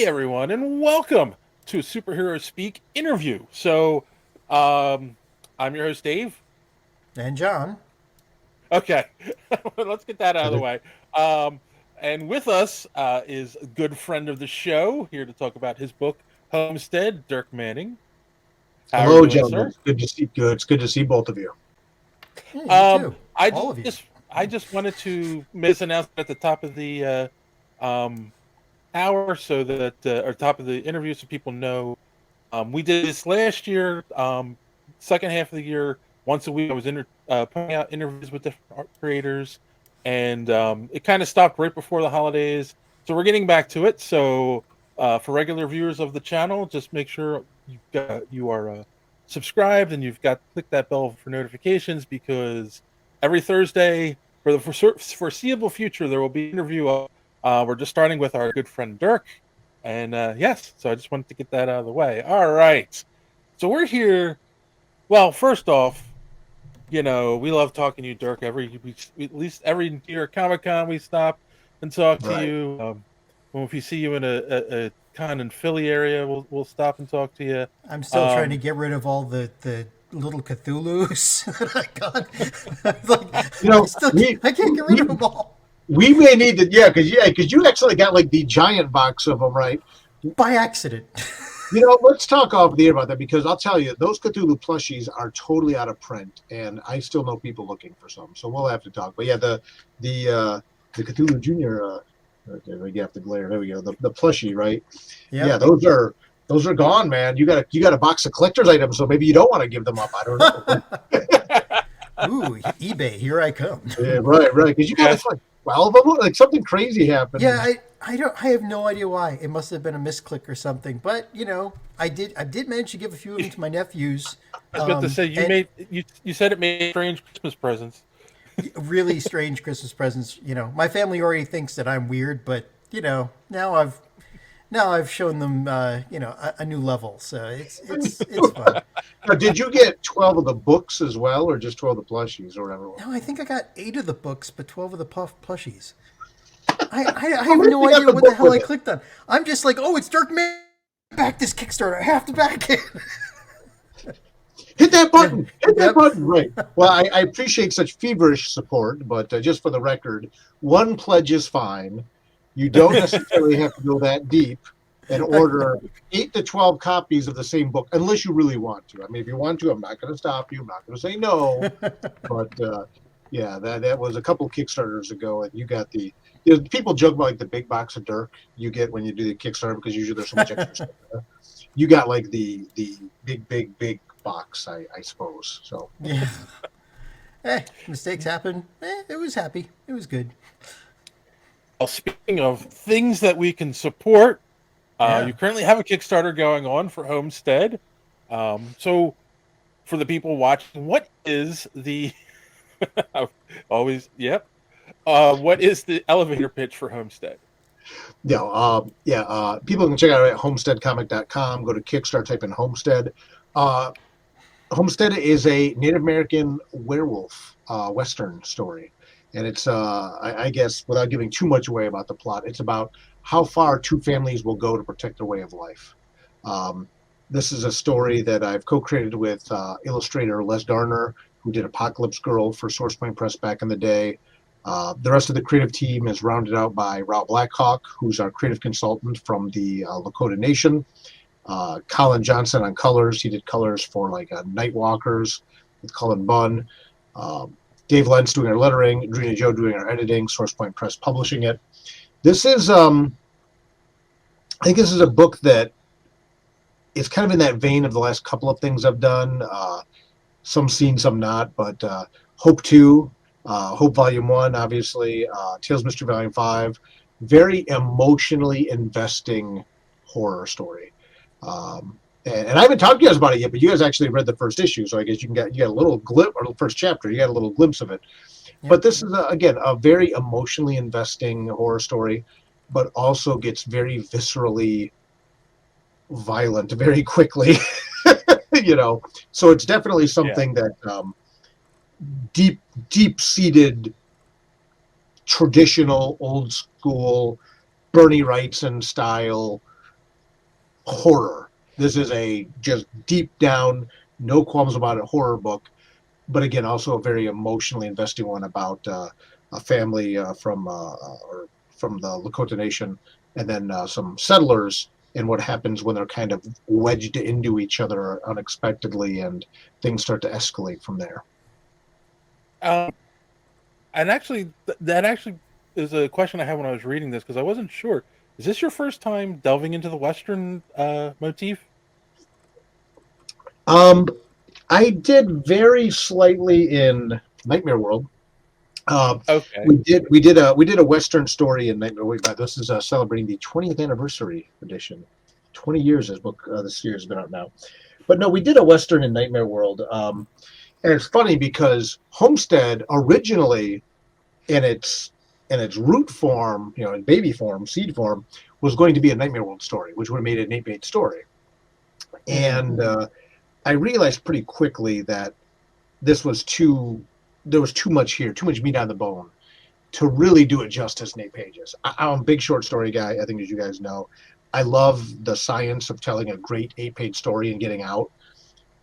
Hey everyone, and welcome to Superhero Speak interview. I'm your host Dave. And John. Okay, let's get that out of the way. Um, and with us is a good friend of the show here to talk about his book Homestead, Dirk Manning. How are you Hello, doing, gentlemen. sir? It's good to see good. It's good to see both of you. Yeah, you too. I All of you. just wanted to make this announcement at the top of the hour, so that or top of the interview, so people know. We did this last year, second half of the year, once a week. I was putting out interviews with different art creators, and it kind of stopped right before the holidays. So we're getting back to it. So for regular viewers of the channel, just make sure you are subscribed and you've got click that bell for notifications, because every Thursday for the foreseeable future there will be an interview. We're just starting with our good friend Dirk, and yes, so I just wanted to get that out of the way. All right. So we're here. Well, first off, we love talking to you, Dirk. At least every year at Comic Con, we stop and talk to Right. you. Well, if you see you in a con in Philly area, we'll stop and talk to you. I'm still trying to get rid of all the little Cthulhu's that I got. You I know, still we I can't get rid we of them all we may need to, because you actually got like the giant box of them, right? by accident. Let's talk off the air about that, because I'll tell you, those Cthulhu plushies are totally out of print, and I still know people looking for some. So we'll have to talk. But yeah, the Cthulhu Junior. Okay, we have to glare. There we go. The plushie, right? Yeah, Yep. those are gone, man. You got a box of collector's items, so maybe you don't want to give them up. I don't know. Ooh, eBay, here I come. Yeah, right. Because you got Yes. like 12 of them. Like something crazy happened. Yeah, I have no idea why. It must have been a misclick or something. But I did manage to give a few of them to my nephews. I was about to say And you said it made strange Christmas presents. really strange Christmas presents. My family already thinks that I'm weird, but now I've shown them a new level, so it's fun. Now, did you get 12 of the books as well, or just 12 of the plushies, or whatever? No, I think I got 8 of the books, but 12 of the plushies. I Well, have maybe no you got idea the what the book hell with I it. clicked on. I'm just like, oh, it's Dirk Man. Back this Kickstarter. I have to back it. Hit that Yeah. button! Hit that Yep. button! Right. Well, I appreciate such feverish support, but just for the record, one pledge is fine. You don't necessarily have to go that deep and order 8 to 12 copies of the same book, unless you really want to. I mean, if you want to, I'm not going to stop you. I'm not going to say no. But yeah, that was a couple Kickstarters ago, and you got people joke about like the big box of Dirk you get when you do the Kickstarter, because usually there's so much extra stuff there. You got like the big box, I suppose. So Yeah. Mistakes happen. It was happy. It was good. Well, speaking of things that we can support, Yeah. you currently have a Kickstarter going on for Homestead. So, for the people watching, what is the always? Yep. What is the elevator pitch for Homestead? people can check out it at homesteadcomic.com. Go to Kickstarter, type in Homestead. Uh, Homestead is a Native American werewolf Western story. And it's, I guess, without giving too much away about the plot, it's about how far two families will go to protect their way of life. Um, this is a story that I've co-created with illustrator Les Garner, who did Apocalypse Girl for Source Point Press back in the day. The rest of the creative team is rounded out by Rob Blackhawk, who's our creative consultant from the Lakota Nation. Colin Johnson on colors. He did colors for like Nightwalkers with Cullen Bunn. Dave Lentz doing our lettering. Adrena Joe doing our editing. Source Point Press publishing it. This is, I think this is a book that is kind of in that vein of the last couple of things I've done. Some seen, some not. But Hope 2, Hope Volume 1, obviously. Tales Mystery Volume 5. Very emotionally investing horror story. And I haven't talked to you guys about it yet, but you guys actually read the first issue, so I guess you got a little glimpse, or the first chapter, you got a little glimpse of it. Yep. But this is again a very emotionally investing horror story, but also gets very viscerally violent very quickly. So it's definitely something that deep seated, traditional, old school Bernie Wrightson style horror. This is a just deep down, no qualms about it horror book, but again, also a very emotionally investing one about a family from the Lakota Nation, and then some settlers and what happens when they're kind of wedged into each other unexpectedly, and things start to escalate from there. Um, and actually, that actually is a question I had when I was reading this because I wasn't sure. Is this your first time delving into the Western motif? Um, I did very slightly in Nightmare World. Okay. We did a Western story in Nightmare World. This is celebrating the 20th anniversary edition. 20 years this book this year has been out now. But no, we did a Western in Nightmare World. And it's funny because Homestead originally in its root form, in baby form, seed form, was going to be a Nightmare World story, which would have made it an 8-page story. Mhm. And I realized pretty quickly that this was too there was too much here, too much meat on the bone to really do it justice in 8 pages. I'm a big short story guy, I think, as you guys know. I love the science of telling a great 8-page story and getting out,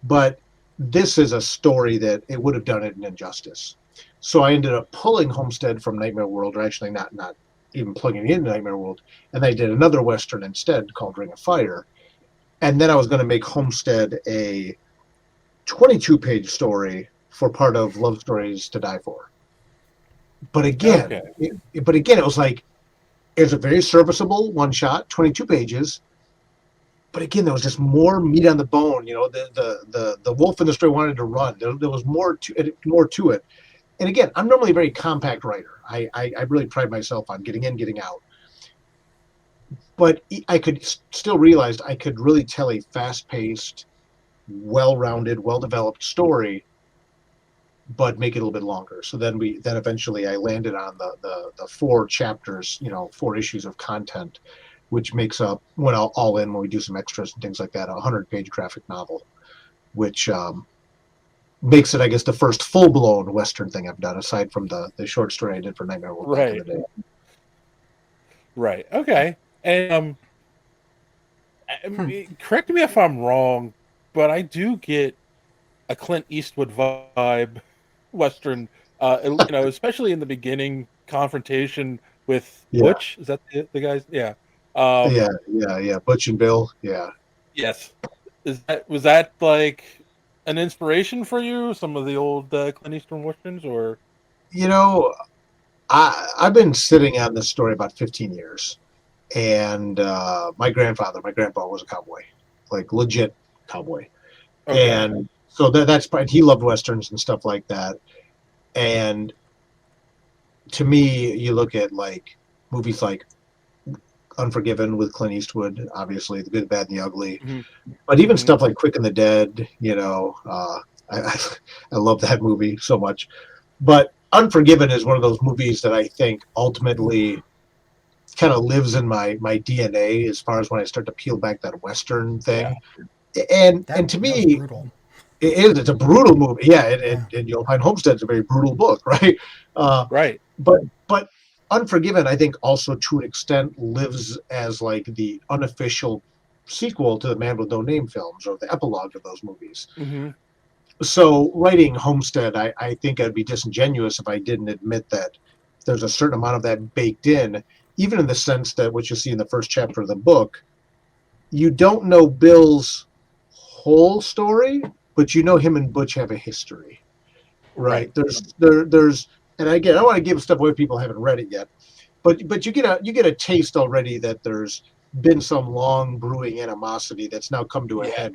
but this is a story that it would have done it an injustice. So I ended up pulling Homestead from Nightmare World, or actually not even plugging it into Nightmare World, and I did another Western instead called Ring of Fire. And then I was going to make Homestead a 22-page story for part of Love Stories to Die For. But Okay. again, it was like it was a very serviceable one shot, 22 pages. But again, there was just more meat on the bone. The wolf in the story wanted to run. There was more to it. And again, I'm normally a very compact writer. I really pride myself on getting in, getting out. But I could still realized I could really tell a fast paced, well rounded, well developed story, but make it a little bit longer. So then eventually I landed on the 4 chapters, 4 issues of content, which makes up all in when we do some extras and things like that, a 100-page graphic novel, which makes it, I guess, the first full blown Western thing I've done, aside from the short story I did for Nightmare World back in Right. the day. Right. Okay. And correct me if I'm wrong, but I do get a Clint Eastwood vibe, Western. Especially in the beginning confrontation with Yeah, Butch. Is that the guys? Yeah. Um, yeah. Butch and Bill. Yeah. yes. Was that like an inspiration for you? Some of the old Clint Eastwood westerns, or You know, I've been sitting on this story about 15 years, and my grandpa was a cowboy, like legit cowboy, okay, and so that's he loved westerns and stuff like that. And to me, you look at like movies like Unforgiven with Clint Eastwood, obviously The Good, Bad, and the Ugly, hmm but even hmm stuff like Quick and the Dead. I I love that movie so much. But Unforgiven is one of those movies that I think ultimately kind of lives in my DNA as far as when I start to peel back that Western yeah, thing. And That to that was me, brutal. it's a brutal movie. Yeah, Yeah. and you'll find Homestead's a very brutal book, right? Uh, right, but Unforgiven, I think, also to an extent lives as like the unofficial sequel to the Man with No Name films, or the epilogue of those movies. hmm So writing Homestead, I think I'd be disingenuous if I didn't admit that there's a certain amount of that baked in, even in the sense that what you see in the first chapter of the book, you don't know Bill's whole story, but you know him and Butch have a history, right, right? There's and again, I don't want to give stuff away if people haven't read it yet, but you get a taste already that there's been some long brewing animosity that's now come to a yeah, head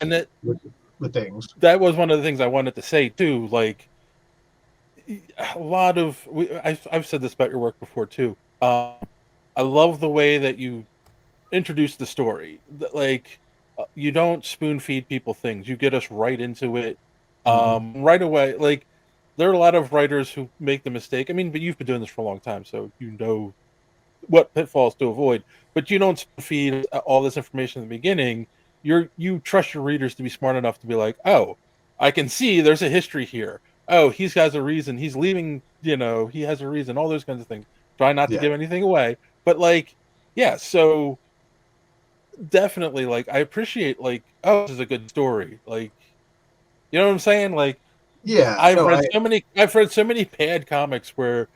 and that with, with things. that was one of the things I wanted to say too. Like a lot of I've said this about your work before too. I love the way that you introduce the story. Like you don't spoon feed people things. You get us right into it, Mhm. right away. Like there are a lot of writers who make the mistake. I mean, but you've been doing this for a long time, so you know what pitfalls to avoid. But you don't spoon feed all this information in the beginning. You trust your readers to be smart enough to be like, oh, I can see there's a history here. Oh, he has a reason. He's leaving. He has a reason. All those kinds of things. Try not to Yeah. give anything away, but like, yeah. So definitely, like, I appreciate, like, oh, this is a good story. Like, you know what I'm saying? Like, Yeah, I've no, read so many I've read so many bad comics where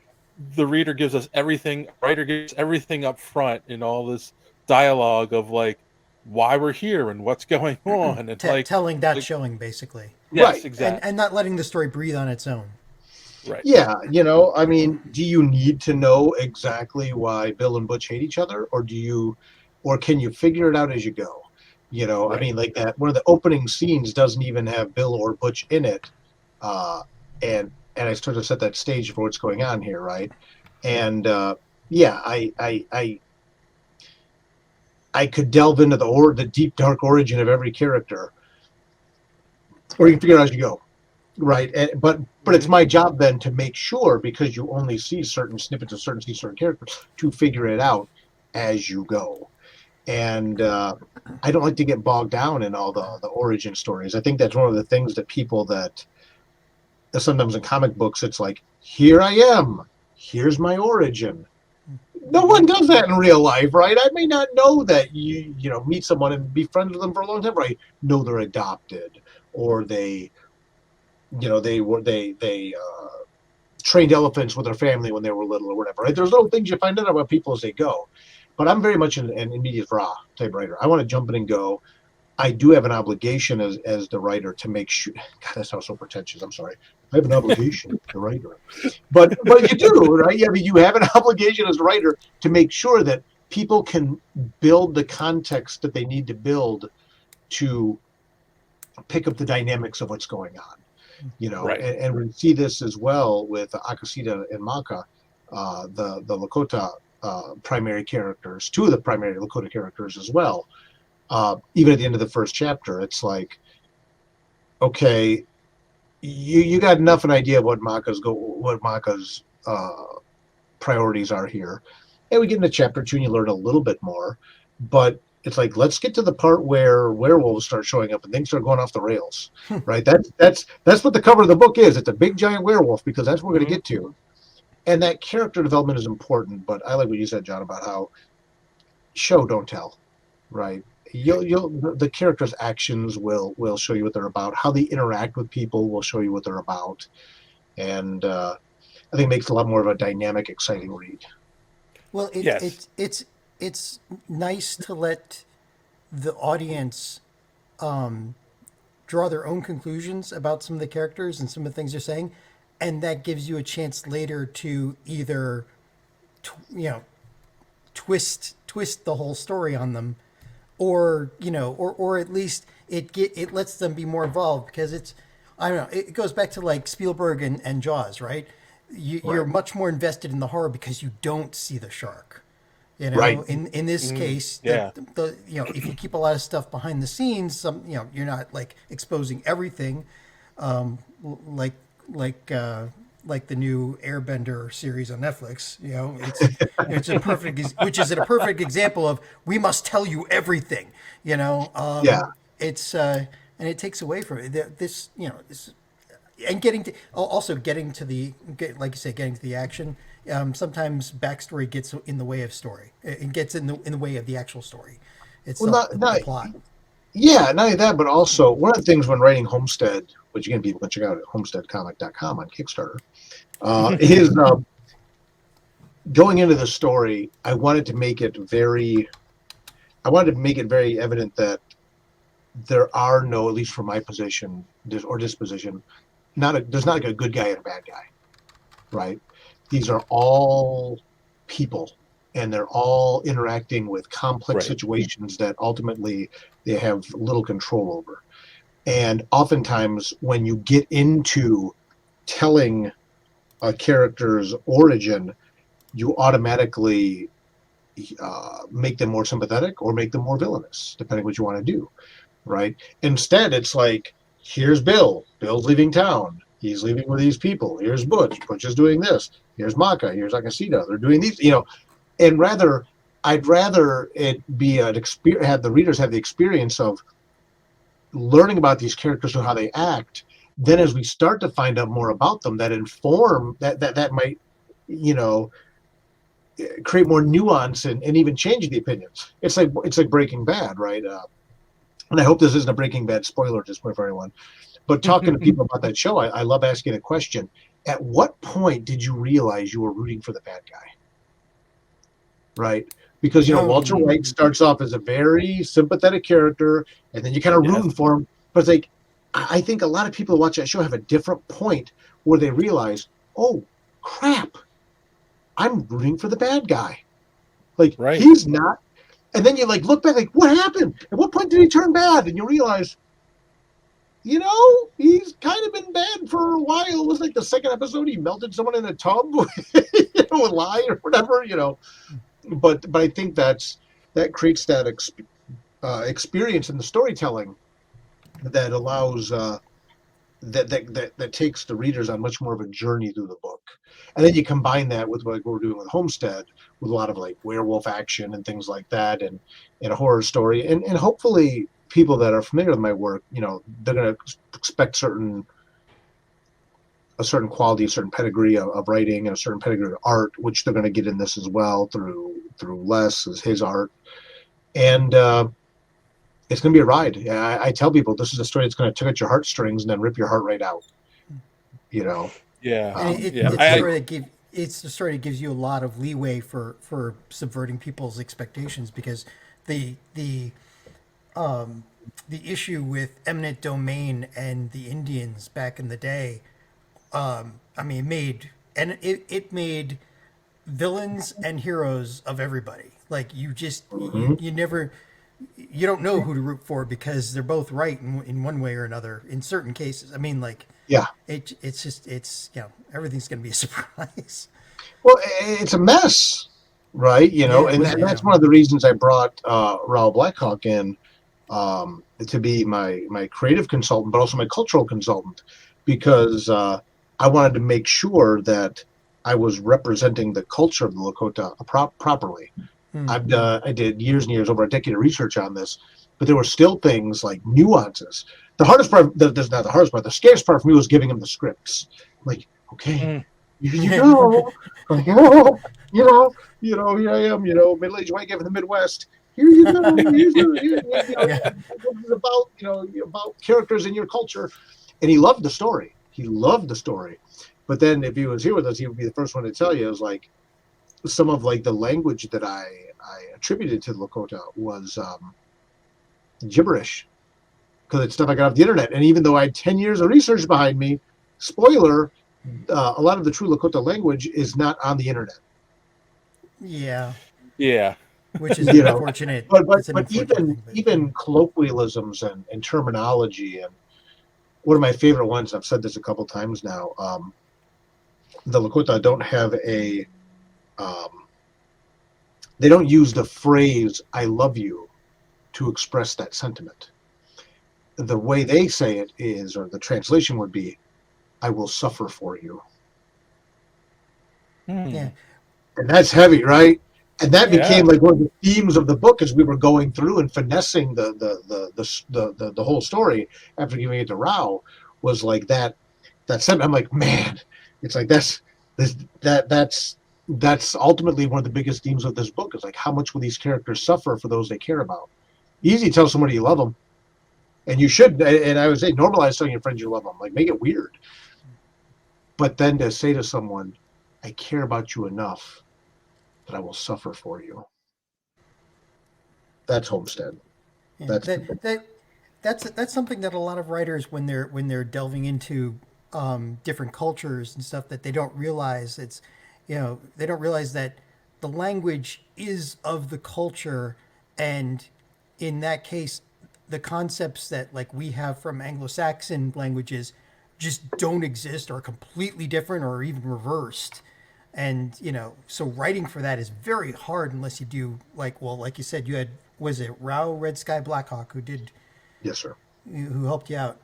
the reader gives us everything, writer gives everything up front in all this dialogue of, like, why we're here and what's going on, and, Telling that like showing basically, yes, right. and exactly. not letting the story breathe on its own. Right, Yeah, I mean, do you need to know exactly why Bill and Butch hate each other, or can you figure it out as you go? I right. mean, like that one of the opening scenes doesn't even have Bill or Butch in it, uh, and I sort of set that stage for what's going on here, right? And yeah, I could delve into the deep dark origin of every character, or you can figure it out as you go. Right. But it's Mhm. my job then to make sure, because you only see certain snippets of certain characters, to figure it out as you go. And I don't like to get bogged down in all the origin stories. I think that's one of the things that people that sometimes in comic books, it's like, here I am, here's my origin. No one Mhm. does that in real life, right? I may not know that meet someone and be friends with them for a long time, right? Know they're adopted, or they trained elephants with their family when they were little or whatever, right? There's little things you find out about people as they go. But I'm very much an immediate raw type writer. I want to jump in and go. I do have an obligation as the writer to make sure. God, that sounds so pretentious. I'm sorry. I have an obligation as the writer. But you do, right? Yeah, I mean, you have an obligation as a writer to make sure that people can build the context that they need to build to pick up the dynamics of what's going on. Right. And we see this as well with Akasita and Maka, the Lakota primary characters, two of the primary Lakota characters as well. Even at the end of the first chapter, it's like, okay, you got enough an idea of what Maka's priorities are here, and we get into chapter 2 and you learn a little bit more, but it's like, let's get to the part where werewolves start showing up and things start going off the rails, right? That's what the cover of the book is. It's a big giant werewolf, because that's what we're going to Mhm. get to. And that character development is important, but I like what you said, John, about how show don't tell, right? You'll the characters' actions will show you what they're about. How they interact with people will show you what they're about, and I think it makes it a lot more of a dynamic, exciting read. Well, Yes. it's nice to let the audience draw their own conclusions about some of the characters and some of the things they're saying, and that gives you a chance later to either, you know, twist the whole story on them, or or at least it lets them be more involved, because it's, I don't know, it goes back to like Spielberg and Jaws, right? You're Right. much more invested in the horror because you don't see the shark. Right. In this Mhm. case, Yeah. the if you keep a lot of stuff behind the scenes, you're not like exposing everything, like like uh, like the new Airbender series on Netflix. It's a which is a perfect example of, we must tell you everything. Yeah. It's and it takes away from it. This this, and getting to, also getting to like you say, getting to the action. Sometimes backstory gets in the way of story. It gets in the way of the actual story Well, itself, not the plot. yeah, not only that, but also one of the things when writing Homestead, which again people can check out at homesteadcomic.com on Kickstarter, is going into the story. I wanted to make it very evident that there are no, at least from my position or disposition, there's not like a good guy and a bad guy, right? These are all people, and they're all interacting with complex Right. situations that ultimately they have little control over. And oftentimes, when you get into telling a character's origin, you automatically make them more sympathetic or make them more villainous, depending what you want to do, right? Instead, it's like, here's Bill. Bill's leaving town. He's leaving with these people. Here's Butch. Butch is doing this. Here's Maka. Here's Akasita. They're doing these, and I'd rather it be an experience, have the readers have the experience of learning about these characters and how they act. Then as we start to find out more about them, that inform that might, you know create more nuance and even change the opinions. It's like Breaking Bad, right? And I hope this isn't a Breaking Bad spoiler at this point for everyone. But talking to people about that show, I love asking a question. At what point did you realize you were rooting for the bad guy? Right? Because, Walter Oh, White starts off as a very sympathetic character, and then you kind of Yes. rooting for him. But it's like, I think a lot of people who watch that show have a different point where they realize, oh, crap, I'm rooting for the bad guy. Like, Right. he's not. And then you look back, what happened? At what point did he turn bad? And you realize, he's kind of been bad for a while. It was like the second episode, he melted someone in a tub with lye or whatever. But I think that creates that experience in the storytelling that allows that takes the readers on much more of a journey through the book. And then you combine that with what we're doing with Homestead, with a lot of werewolf action and things like that, and a horror story, and hopefully people that are familiar with my work, they're going to expect a certain quality, a certain pedigree of writing, and a certain pedigree of art, which they're going to get in this as well through Les as his art, and it's going to be a ride. I tell people this is a story that's going to tug at your heartstrings and then rip your heart right out. Yeah. and Yeah. it's the story that gives you a lot of leeway for subverting people's expectations, because the the the issue with eminent domain and the Indians back in the day, I mean, it made villains and heroes of everybody. Like, you never, you don't know who to root for, because they're both right in one way or another in certain cases. I mean, Yeah. it's everything's going to be a surprise. Well, it's a mess, right? And that's one of the reasons I brought Raul Blackhawk in, to be my creative consultant, but also my cultural consultant, because I wanted to make sure that I was representing the culture of the Lakota properly. I did years and years, over a decade of research on this, but there were still things like nuances. The hardest part, there's not the hardest part, the scariest part for me was giving him the scripts. Like, okay, you go, like, here I am, middle-aged white guy from the Midwest. Here you go. Yeah. This is about characters in your culture, and he loved the story. He loved the story. But then, if he was here with us, he would be the first one to tell you. It was like some of the language that I attributed to the Lakota was gibberish, because it's stuff I got off the internet. And even though I had 10 years of research behind me, spoiler, a lot of the true Lakota language is not on the internet. Yeah. Yeah. Which is unfortunate. But It's an unfortunate thing, even colloquialisms and terminology, and one of my favorite ones, I've said this a couple times now, the Lakota don't have they don't use the phrase "I love you" to express that sentiment. The way they say it is, or the translation would be, "I will suffer for you." Yeah. And that's heavy, right? And that became Yeah. one of the themes of the book as we were going through and finessing the whole story after giving it to Rao, was like that sentiment. I'm like, man, it's like that's ultimately one of the biggest themes of this book, is like, how much will these characters suffer for those they care about? Easy to tell somebody you love them, and you should. And I would say, normalize telling your friends you love them, like, make it weird. But then to say to someone, I care about you enough that I will suffer for you. That's Homestead. Yeah. That's something that a lot of writers, when they're delving into different cultures and stuff, that they don't realize. They don't realize that the language is of the culture, and in that case, the concepts that we have from Anglo-Saxon languages just don't exist, or are completely different, or even reversed. And so writing for that is very hard, unless you do, like you said, you had, was it Rao Red Sky Blackhawk Yes, sir. who helped you out.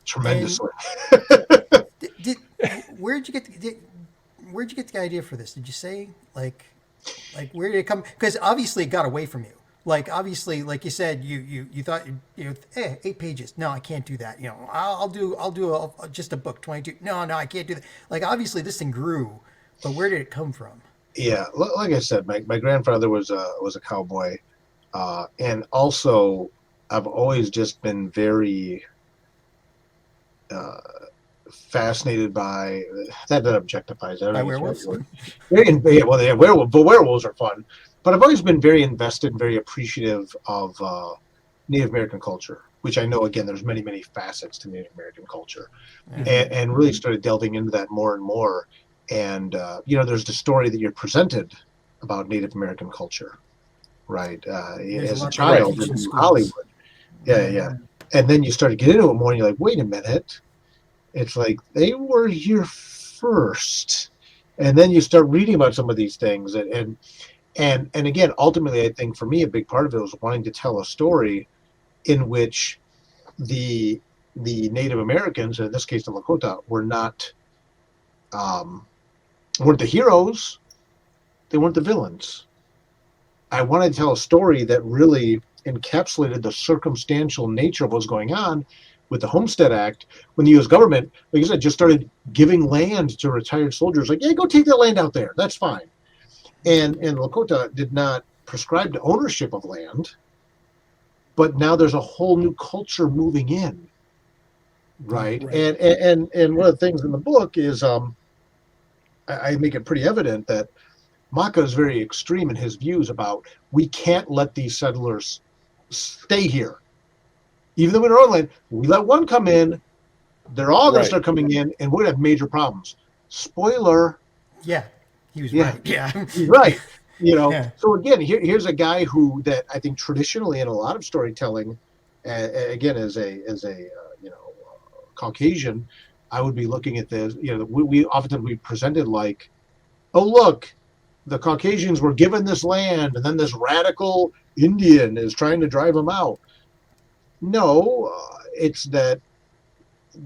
Tremendously. Did where'd you get where'd you get the idea for this? Did you say, where did it come? Because obviously it got away from you. Obviously, like you said, you thought, hey, 8 pages. No, I can't do that. I'll do just a book, 22. No, I can't do that. Obviously this thing grew, but where did it come from? Yeah, like I said, my grandfather was a cowboy, and also I've always just been very uh, fascinated by that objectifies. I don't By think it's the right werewolves? word. Yeah, well, yeah, werewolves are fun, but I've always been very invested and very appreciative of Native American culture, which I know again there's many facets to Native American culture, Yeah. and really started delving into that more and more. And there's the story that you're presented about Native American culture, right? There's a As a lot they don't Right. child teach in in schools. Hollywood, yeah, and then you start to get into it more, and you're like, wait a minute, it's like they were here first, and then you start reading about some of these things, and again, ultimately, I think for me, a big part of it was wanting to tell a story in which the Native Americans, in this case the Lakota, um, weren't the heroes, they weren't the villains. I wanted to tell a story that really encapsulated the circumstantial nature of what's going on with the Homestead Act when the U.S. government, like I said, just started giving land to retired soldiers. Like, yeah, go take that land out there. That's fine. And Lakota did not prescribe to ownership of land, but now there's a whole new culture moving in, right? Right. And one of the things in the book is I make it pretty evident that Maka is very extreme in his views about we can't let these settlers stay here. Even though we're on land, we let one come in, they're all going to Right. start coming in, and we're going to have major problems. Spoiler, Yeah, he was yeah, right. Yeah. he's right. Yeah. So again, here's a guy who that I think traditionally in a lot of storytelling, again as a Caucasian, I would be looking at this. We often we presented like, oh look, the Caucasians were given this land, and then this radical Indian is trying to drive them out. No, it's that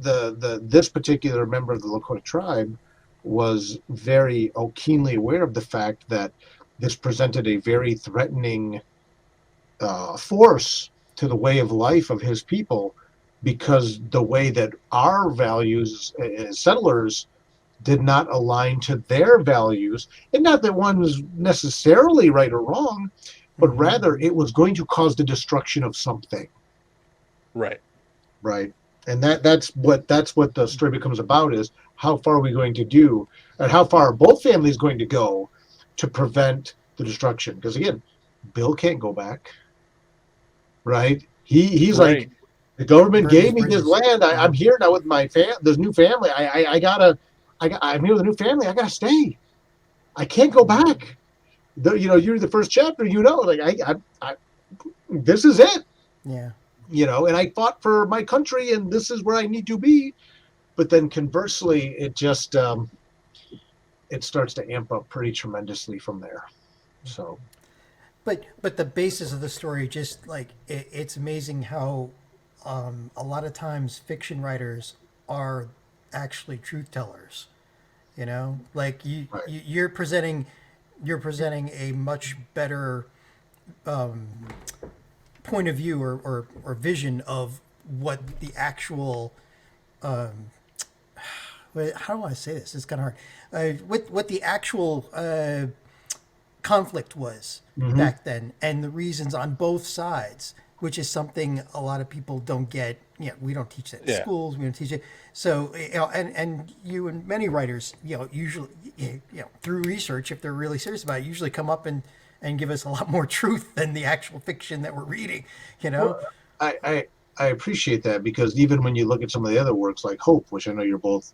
the this particular member of the Lakota tribe was very keenly aware of the fact that this presented a very threatening force to the way of life of his people, because the way that our values as settlers did not align to their values, and not that one was necessarily right or wrong, but rather it was going to cause the destruction of something, Right. right? And that's what the story becomes about, is how far are we going to do, and how far are both families going to go to prevent the destruction? Because again, Bill can't go back, right? He's like, Right. the government Burn these gave me this bridges. land. Yeah. I'm here now with my this new family. I'm here with a new family. I gotta stay. I can't go back. You're the first chapter. Like I this is it. Yeah. And I fought for my country, and this is where I need to be. But then conversely, it starts to amp up pretty tremendously from there. So But the basis of the story, just like it's amazing how a lot of times fiction writers are actually truth tellers. Like right, you're presenting a much better point of view or vision of what the actual how do I say this? It's kind of hard. What the actual conflict was mm-hmm. back then and the reasons on both sides, which is something a lot of people don't get. We don't teach that in Yeah. schools. We don't teach it. So, and you and many writers, usually, through research, if they're really serious about it, usually come up and give us a lot more truth than the actual fiction that we're reading, Well, I appreciate that, because even when you look at some of the other works like Hope, which I know you're both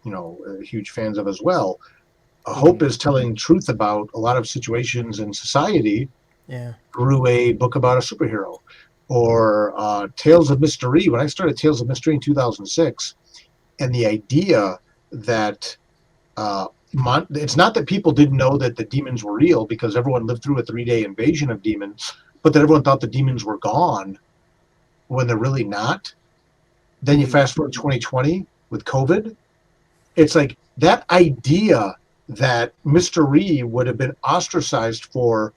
huge fans of as well, Hope is telling truth about a lot of situations in society Yeah. through a book about a superhero. Or Tales of Mystery. When I started Tales of Mystery in 2006, and the idea that it's not that people didn't know that the demons were real, because everyone lived through a 3-day invasion of demons, but that everyone thought the demons were gone when they're really not. Then you fast forward 2020 with COVID. It's like that idea that Mr. Ree would have been ostracized for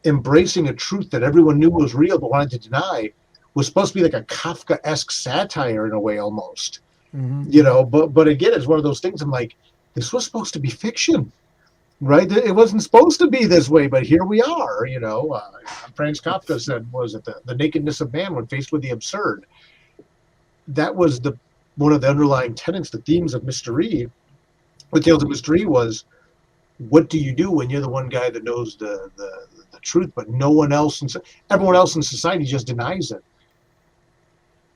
embracing a truth that everyone knew was real but wanted to deny was supposed to be like a Kafka-esque satire in a way, almost. But again, it's one of those things. I'm like, this was supposed to be fiction. right? It wasn't supposed to be this way, but here we are. Franz Kafka said, "Was it the nakedness of man when faced with the absurd?" That was the one of the underlying tenets, the themes of Mystery. With Tales of Mystery was, what do you do when you're the one guy that knows the truth, but no one else, everyone else in society just denies it.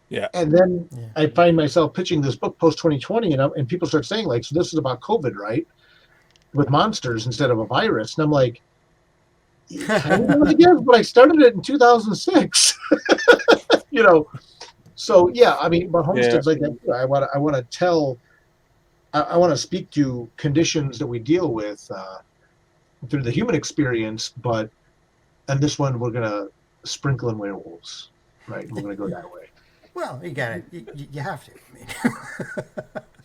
Yeah. And then Yeah. I find myself pitching this book post 2020, and people start saying, like, so this is about COVID, right? With monsters instead of a virus. And I'm like, kind of, I guess, but I started it in 2006. So yeah, I mean, but Yeah. Homestead's like that. I want to tell, I want to speak to conditions that we deal with through the human experience, but and this one we're gonna sprinkle in werewolves, right? We're gonna go that way. Well, you got it. You have to. I mean,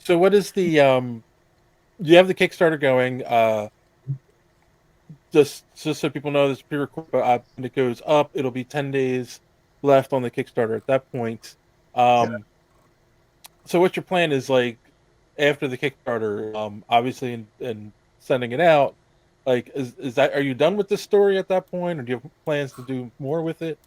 So what is the you have the Kickstarter going, just so people know, this pre-record, when it goes up, it'll be 10 days left on the Kickstarter at that point. Yeah. So what your plan is, like, after the Kickstarter, obviously, and sending it out, like, is that, are you done with this story at that point, or do you have plans to do more with it?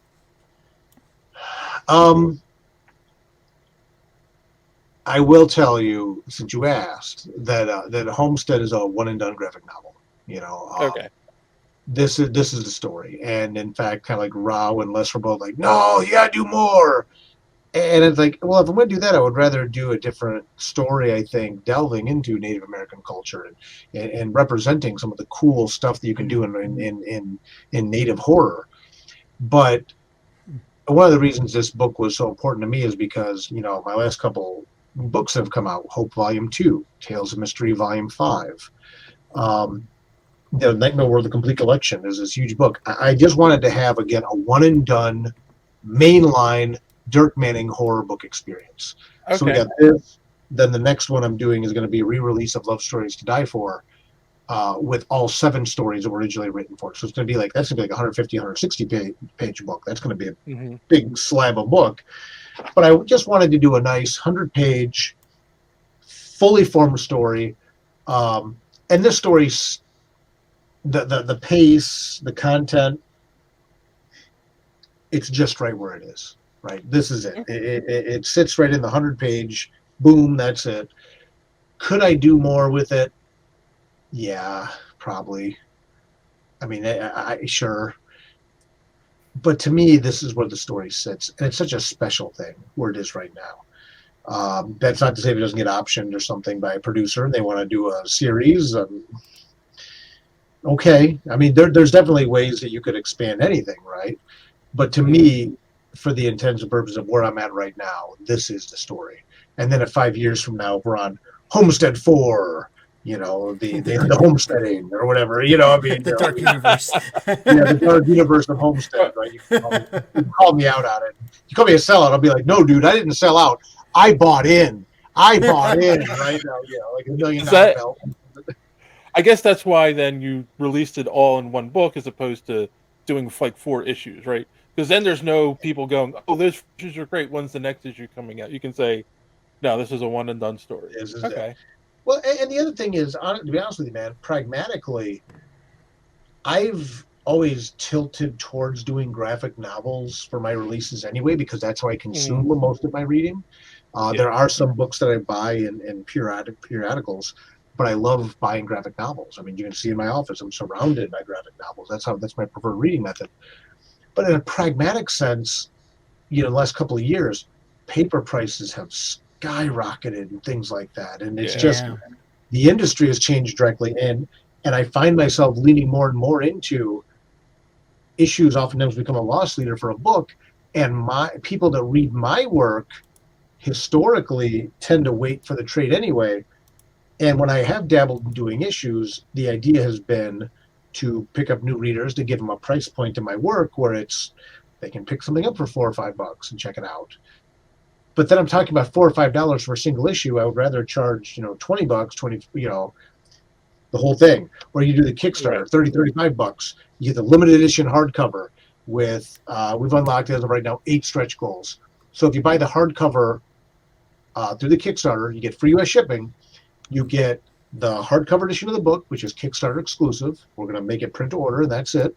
I will tell you, since you asked, that Homestead is a one and done graphic novel. Okay. This is the story, and in fact, kind of like Rao and Les were both like, "No, you gotta do more." And it's like, well, if I'm going to do that, I would rather do a different story, I think, delving into Native American culture and representing some of the cool stuff that you can do in Native horror. But one of the reasons this book was so important to me is because, my last couple books have come out: Hope Volume 2, Tales of Mystery Volume 5. Nightmare World, the Complete Collection is this huge book. I just wanted to have, again, a one and done mainline Dirk Manning horror book experience. So we Okay. got this. Then the next one I'm doing is going to be a re-release of Love Stories to Die For, with all 7 stories that were originally written for it. So it's going to be like, that's going to be like 150, 160 page book. That's going to be a Mm-hmm. big slab of book. But I just wanted to do a nice 100-page, fully formed story. And this story's the pace, the content, it's just right where it is. Right, this is it. It sits right in the 100-page. Boom, that's it. Could I do more with it? Yeah, probably. I mean, I sure. But to me, this is where the story sits, and it's such a special thing where it is right now. That's not to say if it doesn't get optioned or something by a producer and they want to do a series. Okay, I mean, there's definitely ways that you could expand anything, right? But to me, for the intents and purposes of where I'm at right now, this is the story. And then if 5 years from now, we're on Homestead 4, the homesteading or whatever, I mean, the dark universe. yeah, the dark universe of Homestead, right? You can call me out on it. You call me a sellout, I'll be like, no, dude, I didn't sell out. I bought in. Right now, like $1 million bill. I guess that's why then you released it all in one book as opposed to doing like 4 issues, right? Because then there's no people going, "Oh, those issues are great. When's the next issue coming out?" You can say, "No, this is a one and done story." Okay. Well, and the other thing is, to be honest with you, man, pragmatically, I've always tilted towards doing graphic novels for my releases anyway, because that's how I consume most of my reading. There are some books that I buy in periodicals, but I love buying graphic novels. I mean, you can see in my office, I'm surrounded by graphic novels. That's my preferred reading method. But in a pragmatic sense, the last couple of years, paper prices have skyrocketed and things like that. And it's just, the industry has changed directly. And I find myself leaning more and more into issues. Oftentimes become a loss leader for a book. And my people that read my work historically tend to wait for the trade anyway. And when I have dabbled in doing issues, the idea has been to pick up new readers, to give them a price point in my work where they can pick something up for $4 or $5 and check it out. But then I'm talking about $4 or $5 for a single issue. I would rather charge, $20, 20, the whole thing. Or you do the Kickstarter, $30, $35. You get the limited edition hardcover with, we've unlocked as of right now 8 stretch goals. So if you buy the hardcover through the Kickstarter, you get free US shipping. You get the hardcover edition of the book, which is Kickstarter exclusive. We're going to make it print to order, and that's it.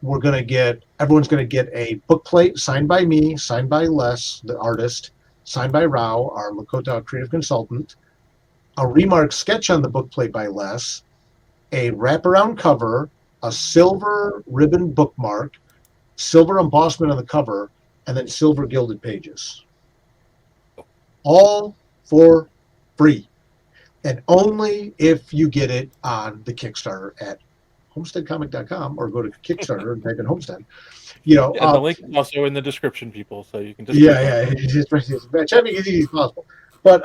Everyone's going to get a book plate signed by me, signed by Les, the artist, signed by Rao, our Lakota creative consultant, a remark sketch on the book plate by Les, a wraparound cover, a silver ribbon bookmark, silver embossment on the cover, and then silver gilded pages. All for free. And only if you get it on the Kickstarter at homesteadcomic.com or go to Kickstarter and type in Homestead. The link is also in the description, people, so you can just try to make it as easy as possible. But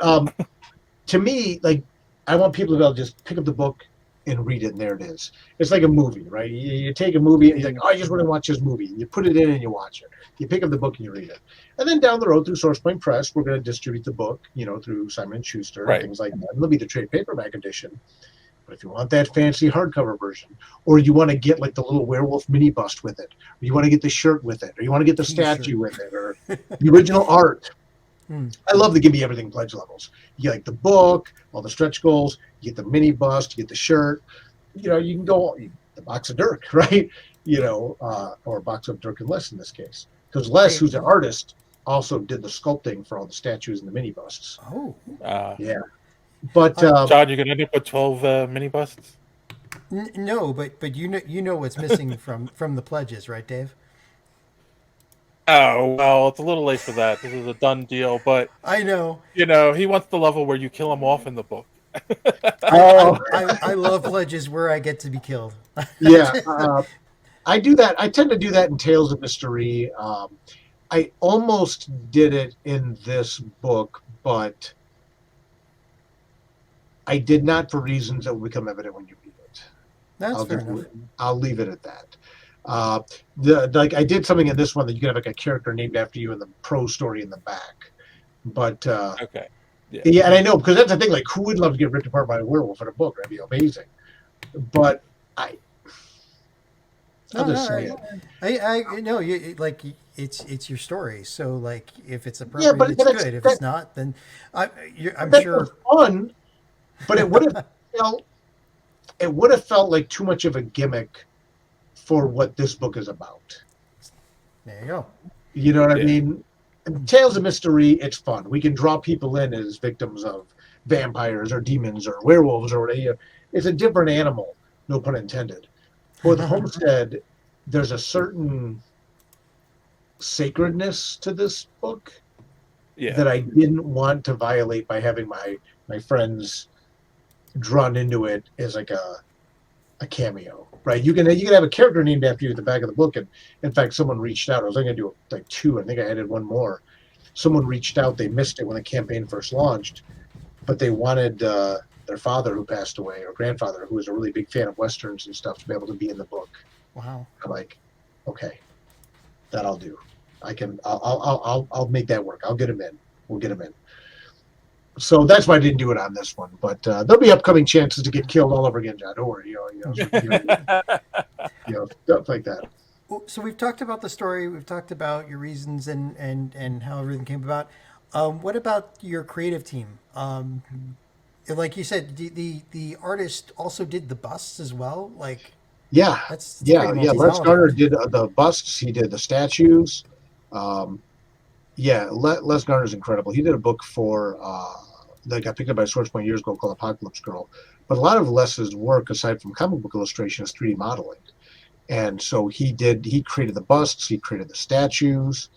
to me, like, I want people to be able to just pick up the book and read it, and there it is. It's like a movie, right? You take a movie and you're like, oh, I just want to watch this movie. You put it in and you watch it. You pick up the book and you read it. And then down the road through SourcePoint Press, we're going to distribute the book, through Simon & Schuster and things like that. And there'll be the trade paperback edition. But if you want that fancy hardcover version, or you want to get like the little werewolf mini bust with it, or you want to get the shirt with it, or you want to get the statue with it, or the original art. I love the Give Me Everything pledge levels. You get like the book, all the stretch goals, you get the mini bust, you get the shirt. You can go the box of Dirk, right? Or a box of Dirk and Les in this case. Because Les, who's an artist, also did the sculpting for all the statues and the mini busts. Oh. Yeah. But John, you're gonna end up with 12 mini busts? No, but you know what's missing from the pledges, right, Dave? Oh, well, it's a little late for that. This is a done deal, but I know. He wants the level where you kill him off in the book. I love pledges where I get to be killed. Yeah, I do that. I tend to do that in Tales of Mystery. I almost did it in this book, but I did not for reasons that will become evident when you read it. That's fair enough. I'll leave it at that. I did something in this one that you can have like a character named after you in the prose story in the back. But okay. Yeah, and I know, because that's the thing, like, who would love to get ripped apart by a werewolf in a book? That'd be amazing. But I'll just say it. I know you like it's your story, so like if it's appropriate, it's good. If it's not, then I'm sure fun. But it would have felt like too much of a gimmick for what this book is about. There you go. You know what I mean? Tales of Mystery, it's fun. We can draw people in as victims of vampires or demons or werewolves or whatever. It's a different animal, no pun intended. For the Homestead, there's a certain sacredness to this book that I didn't want to violate by having my friends drawn into it as like a cameo, right? You can have a character named after you at the back of the book, and in fact, someone reached out. I was only going to do like 2. I think I added one more. Someone reached out. They missed it when the campaign first launched, but they wanted their father, who passed away, or grandfather, who was a really big fan of westerns and stuff, to be able to be in the book. Wow. I'm like, okay, that I'll do. I'll make that work. I'll get him in. We'll get him in. So that's why I didn't do it on this one. But there'll be upcoming chances to get killed all over again, John. Don't worry. Stuff like that. So we've talked about the story. We've talked about your reasons and how everything came about. What about your creative team? Like you said, the artist also did the busts as well. Like, that's Les Garner did the busts. He did the statues. Les Garner's incredible. He did a book for that got picked up by SourcePoint years ago called Apocalypse Girl. But a lot of Les's work, aside from comic book illustration, is 3D modeling. And so he created the busts, he created the statues.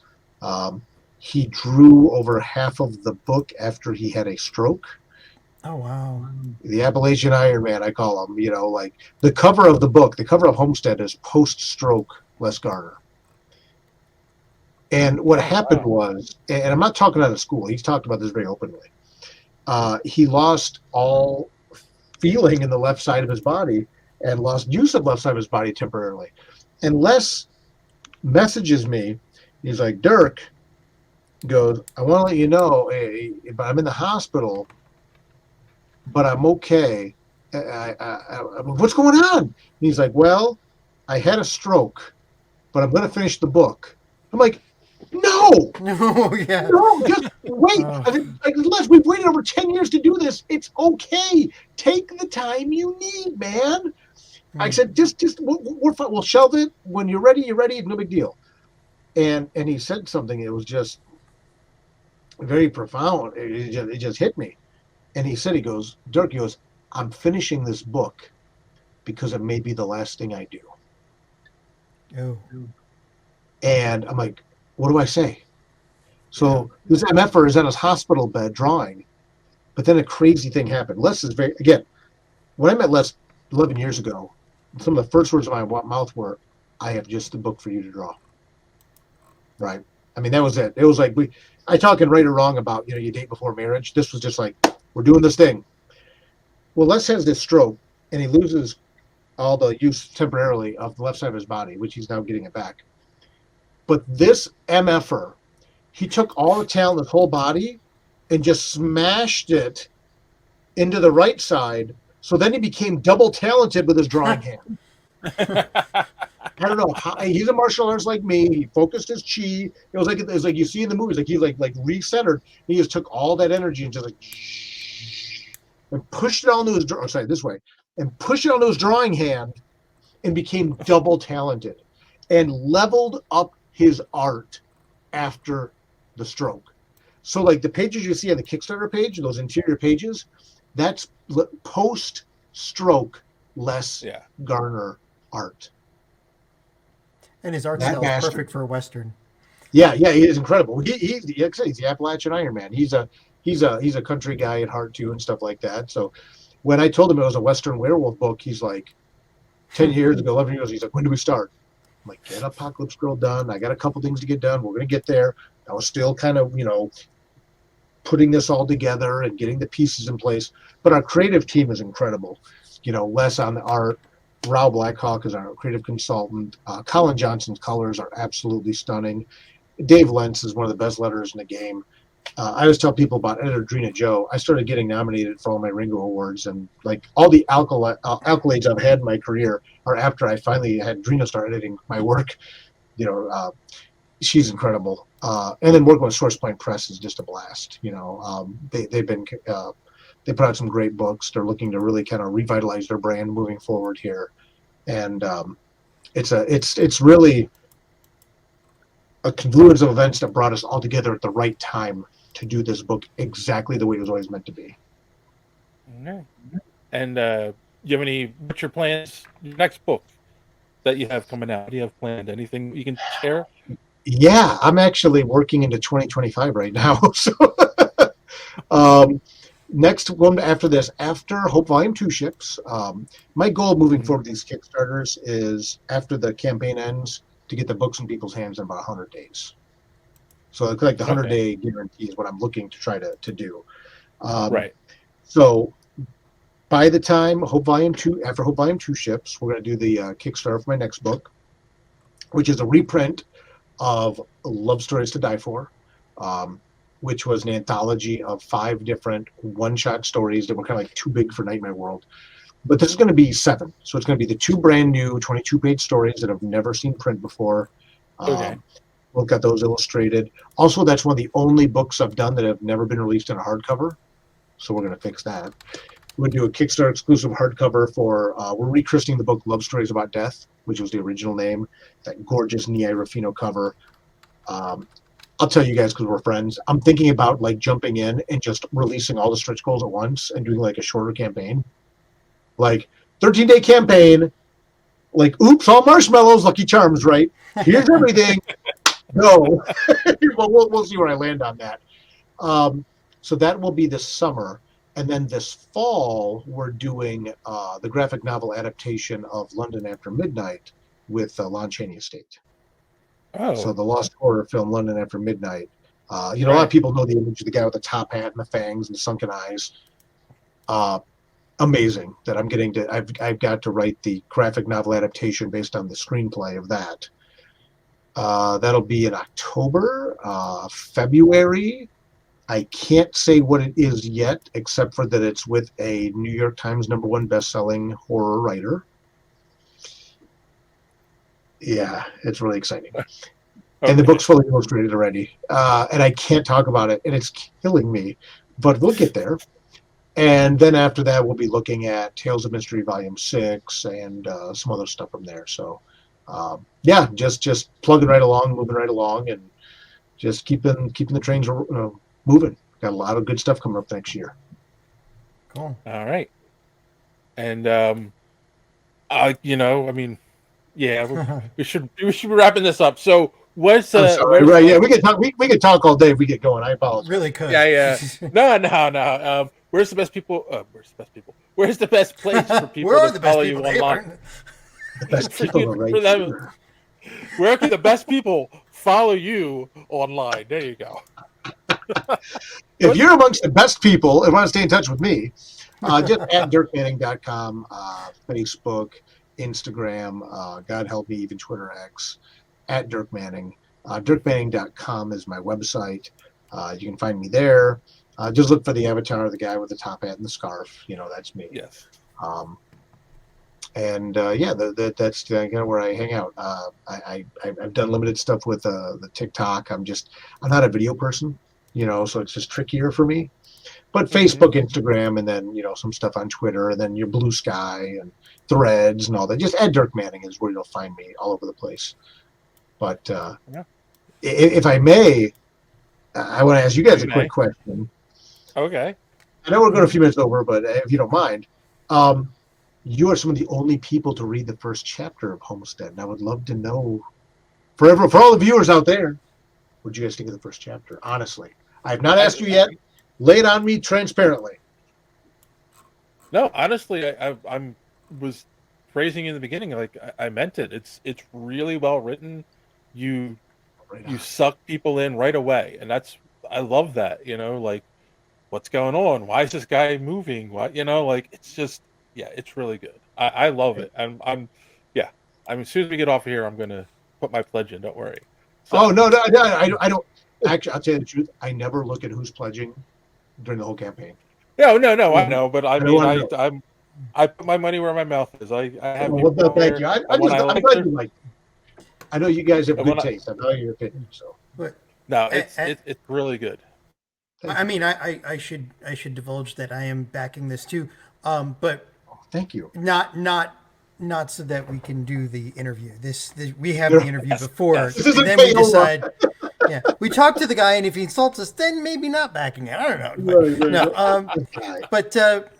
He drew over half of the book after he had a stroke. Oh, wow. The Appalachian Iron Man, I call him. Like the cover of the book, the cover of Homestead is post-stroke Les Garner. And what happened was, and I'm not talking out of school, he's talked about this very openly. He lost all feeling in the left side of his body and lost use of left side of his body temporarily. And Les messages me. He's like, Dirk goes, I want to let you know, but I'm in the hospital, but I'm okay. What's going on? And he's like, well, I had a stroke, but I'm going to finish the book. I'm like, No, Oh yeah. no, just wait. Uh, I think, like, Les, we've waited over 10 years to do this. It's okay. Take the time you need, man. I said, just we're fine. We'll shelve it. When you're ready, you're ready. No big deal. And he said something. It was just very profound. It just hit me. And he said, he goes, Dirk, he goes, I'm finishing this book because it may be the last thing I do. oh. And I'm like, what do I say? So this MFer is on his hospital bed drawing, but then a crazy thing happened. Les is very, again, when I met Les 11 years ago, some of the first words of my mouth were, I have just a book for you to draw. Right. I mean, that was it. It was like, I talking right or wrong about, you date before marriage. This was just like, we're doing this thing. Well, Les has this stroke and he loses all the use temporarily of the left side of his body, which he's now getting it back. But this MFer, he took all the talent in his whole body and just smashed it into the right side. So then he became double talented with his drawing hand. I don't know how, he's a martial artist like me. He focused his chi. It was like you see in the movies, like he's like recentered. He just took all that energy and just like and pushed it onto his and pushed it onto his drawing hand and became double talented and leveled up his art after the stroke. So like the pages you see on the Kickstarter page, those interior pages, that's post stroke Les Garner art. And his art style is perfect for a Western. Yeah, he is incredible. He's the Appalachian Iron Man. He's a country guy at heart too and stuff like that. So when I told him it was a Western werewolf book, he's like, 10 years ago, 11 years, he's like, when do we start? I'm like, get Apocalypse Girl done. I got a couple things to get done. We're going to get there. I was still kind of, putting this all together and getting the pieces in place. But our creative team is incredible. Les on the art, Rao Blackhawk is our creative consultant. Colin Johnson's colors are absolutely stunning. Dave Lentz is one of the best letters in the game. I always tell people about editor Drina Joe. I started getting nominated for all my Ringo Awards, and like all the accolades I've had in my career are after I finally had Drina start editing my work. She's incredible. And then working with Source Point Press is just a blast. They've been they put out some great books. They're looking to really kind of revitalize their brand moving forward here, and it's really a confluence of events that brought us all together at the right time to do this book exactly the way it was always meant to be. Okay. And you have what's your plans, your next book that you have coming out? What do you have planned? Anything you can share? Yeah, I'm actually working into 2025 right now. So next one after this, after Hope Volume 2 ships, my goal moving forward with these Kickstarters is after the campaign ends to get the books in people's hands in about 100 days. So it's like the 100-day guarantee is what I'm looking to try to do. Right. So by the time Hope Volume 2, after Hope Volume 2 ships, we're going to do the Kickstarter for my next book, which is a reprint of Love Stories to Die For, which was an anthology of 5 different one-shot stories that were kind of like too big for Nightmare World. But this is going to be 7. So it's going to be the 2 brand new 22-page stories that have never seen print before. We'll get those illustrated. Also, that's one of the only books I've done that have never been released in a hardcover. So we're going to fix that. We'll do a Kickstarter exclusive hardcover for, we're rechristening the book Love Stories About Death, which was the original name. That gorgeous Nia Ruffino cover. I'll tell you guys because we're friends. I'm thinking about like jumping in and just releasing all the stretch goals at once and doing like a shorter campaign. Like 13-day campaign, like, oops, all marshmallows, Lucky Charms, right? Here's everything. No. Well, we'll see where I land on that. So that will be this summer. And then this fall, we're doing the graphic novel adaptation of London After Midnight with Lon Chaney Estate. Oh. So the lost horror film London After Midnight. A lot of people know the image of the guy with the top hat and the fangs and the sunken eyes. Amazing that I'm getting to. I've got to write the graphic novel adaptation based on the screenplay of that. That'll be in October, February. I can't say what it is yet, except for that it's with a New York Times #1 best-selling horror writer. Yeah, it's really exciting. and the Okay. book's fully illustrated already, and I can't talk about it, and it's killing me. But we'll get there. And then after that, we'll be looking at Tales of Mystery Volume 6 and some other stuff from there. So, yeah, just plugging right along, moving right along, and just keeping the trains moving. Got a lot of good stuff coming up next year. Cool. All right. And I mean, yeah, we should be wrapping this up. So I'm sorry. where's the Right? Yeah, best? we could talk all day if we get going. I Really apologize. could. Yeah, yeah. No. Where's the best people? Where's the best people? Where's the best place for Where people are to the best follow you people? They online? aren't. The best For people you, are right for them, here. where can the best people follow you online? There you go. If you're amongst the best people and want to stay in touch with me, just at dirkmanning.com, Facebook, Instagram, God help me, even Twitter X, at Dirk Manning. Dirkmanning.com is my website. You can find me there. Just look for the avatar of the guy with the top hat and the scarf. That's me. Yes. And yeah, that's kind of where I hang out. I've done limited stuff with the TikTok. I'm not a video person, so it's just trickier for me. But Facebook, Instagram, and then some stuff on Twitter, and then your Blue Sky and Threads and all that. Just add Dirk Manning is where you'll find me all over the place. But Yeah. if I may, I want to ask you guys a quick question. Okay. I know we're going a few minutes over, but if you don't mind, you are some of the only people to read the first chapter of Homestead, and I would love to know, for all the viewers out there, what you guys think of the first chapter? Honestly, I have not asked you yet. Lay it on me transparently. No, honestly, I was praising in the beginning. Like I meant it. It's really well written. You suck people in right away, and I love that. Like what's going on? Why is this guy moving? Why like it's just it's really good. I love it. Yeah. I mean, as soon as we get off of here, I'm gonna put my pledge in. Don't worry. So. Oh no, I don't. Actually, I'll tell you the truth. I never look at who's pledging during the whole campaign. No, I know, but I mean, I put my money where my mouth is. I have well, people thank you. I'm glad you like. I know you guys have good taste. I know your opinion. So no, it's really good. I mean, I should divulge that I am backing this too, but thank you. Not so that we can do the interview. This we have the interview before, and then we decide. Yeah, we talk to the guy, and if he insults us, then maybe not backing it. I don't know.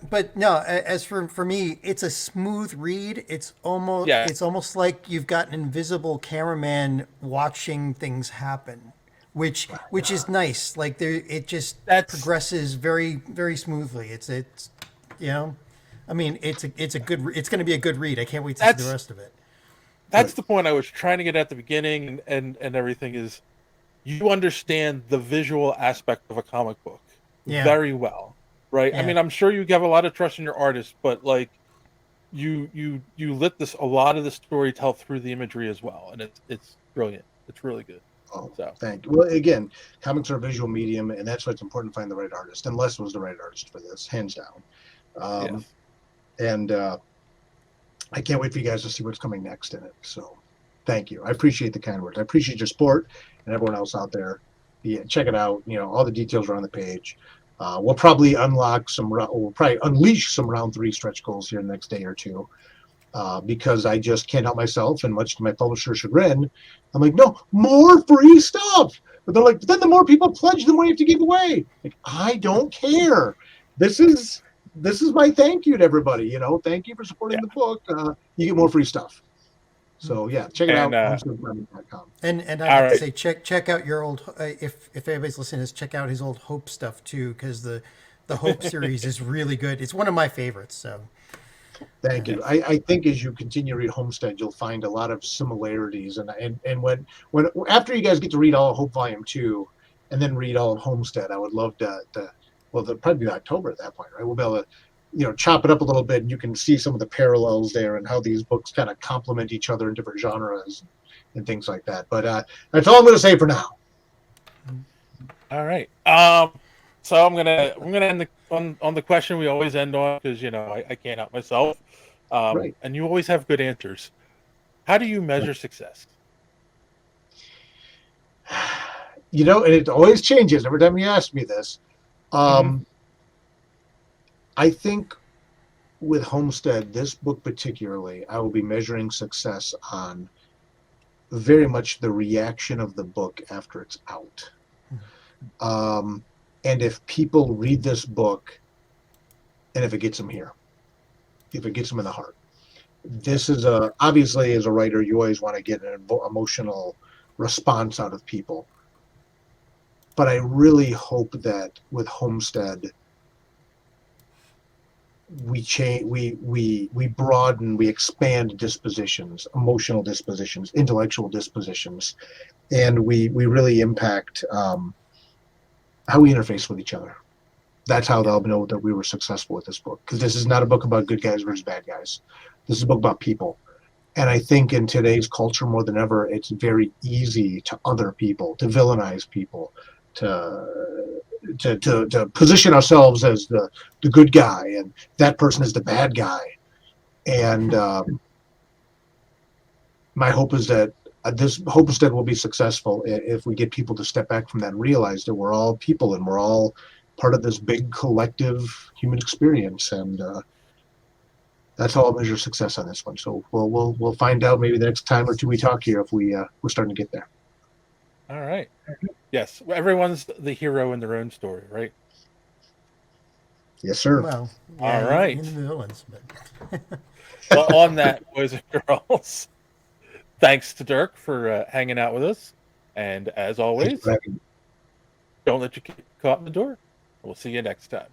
But no. As for me, it's a smooth read. It's almost like you've got an invisible cameraman watching things happen, which is nice. Like it just progresses very very smoothly. It's I mean, it's going to be a good read. I can't wait to see the rest of it. That's the point I was trying to get at the beginning, and everything is. You understand the visual aspect of a comic book very well, right? Yeah. I mean, I'm sure you have a lot of trust in your artist, but like you lit a lot of the story tell through the imagery as well, and it's brilliant. It's really good. Oh, so. Thank you. Well, again, comics are a visual medium, and that's why it's important to find the right artist. And Les was the right artist for this, hands down. Yes. And I can't wait for you guys to see what's coming next in it. So thank you. I appreciate the kind words. I appreciate your support and everyone else out there. Yeah, check it out. All the details are on the page. We'll probably unleash some round 3 stretch goals here in the next day or two, because I just can't help myself, and much to my publisher's chagrin, I'm like, no, more free stuff. But they're like, then the more people pledge, the more you have to give away. Like, I don't care. This is my thank you to everybody. Thank you for supporting the book. You get more free stuff. So yeah, check it out. And I have to say, check out your old. If anybody's listening, check out his old Hope stuff too, because the Hope series is really good. It's one of my favorites. So thank you. I think as you continue to read Homestead, you'll find a lot of similarities. And when after you guys get to read all of Hope Volume 2, and then read all of Homestead, I would love to well, they'll probably be October at that point, right? We'll be able to, chop it up a little bit, and you can see some of the parallels there and how these books kind of complement each other in different genres and things like that. But that's all I'm going to say for now. All right. So I'm gonna end on the question we always end on, because I can't help myself. Right. And you always have good answers. How do you measure success? You know, and it always changes every time you ask me this. Mhm. I think with Homestead, this book particularly, I will be measuring success on very much the reaction of the book after it's out. Um, and if people read this book, and if it gets them here, if it gets them in the heart, this is a obviously as a writer, you always want to get an emotional response out of people. But I really hope that with Homestead, we change, we broaden, we expand dispositions, emotional dispositions, intellectual dispositions, and we really impact how we interface with each other. That's how they'll know that we were successful with this book, because this is not a book about good guys versus bad guys. This is a book about people. And I think in today's culture more than ever, it's very easy to other people, to villainize people, to to position ourselves as the good guy, and that person is the bad guy. And my hope is that this Homestead will be successful if we get people to step back from that and realize that we're all people and we're all part of this big collective human experience. And that's how I'll measure success on this one. So we'll find out maybe the next time or two we talk here if we're starting to get there. All right. Yes, everyone's the hero in their own story, right? Yes, sir. Well, yeah, All even right. the villains, but Well, on that, boys and girls, thanks to Dirk for hanging out with us. And as Thank you for always, having me. don't let your kid caught in the door. We'll see you next time.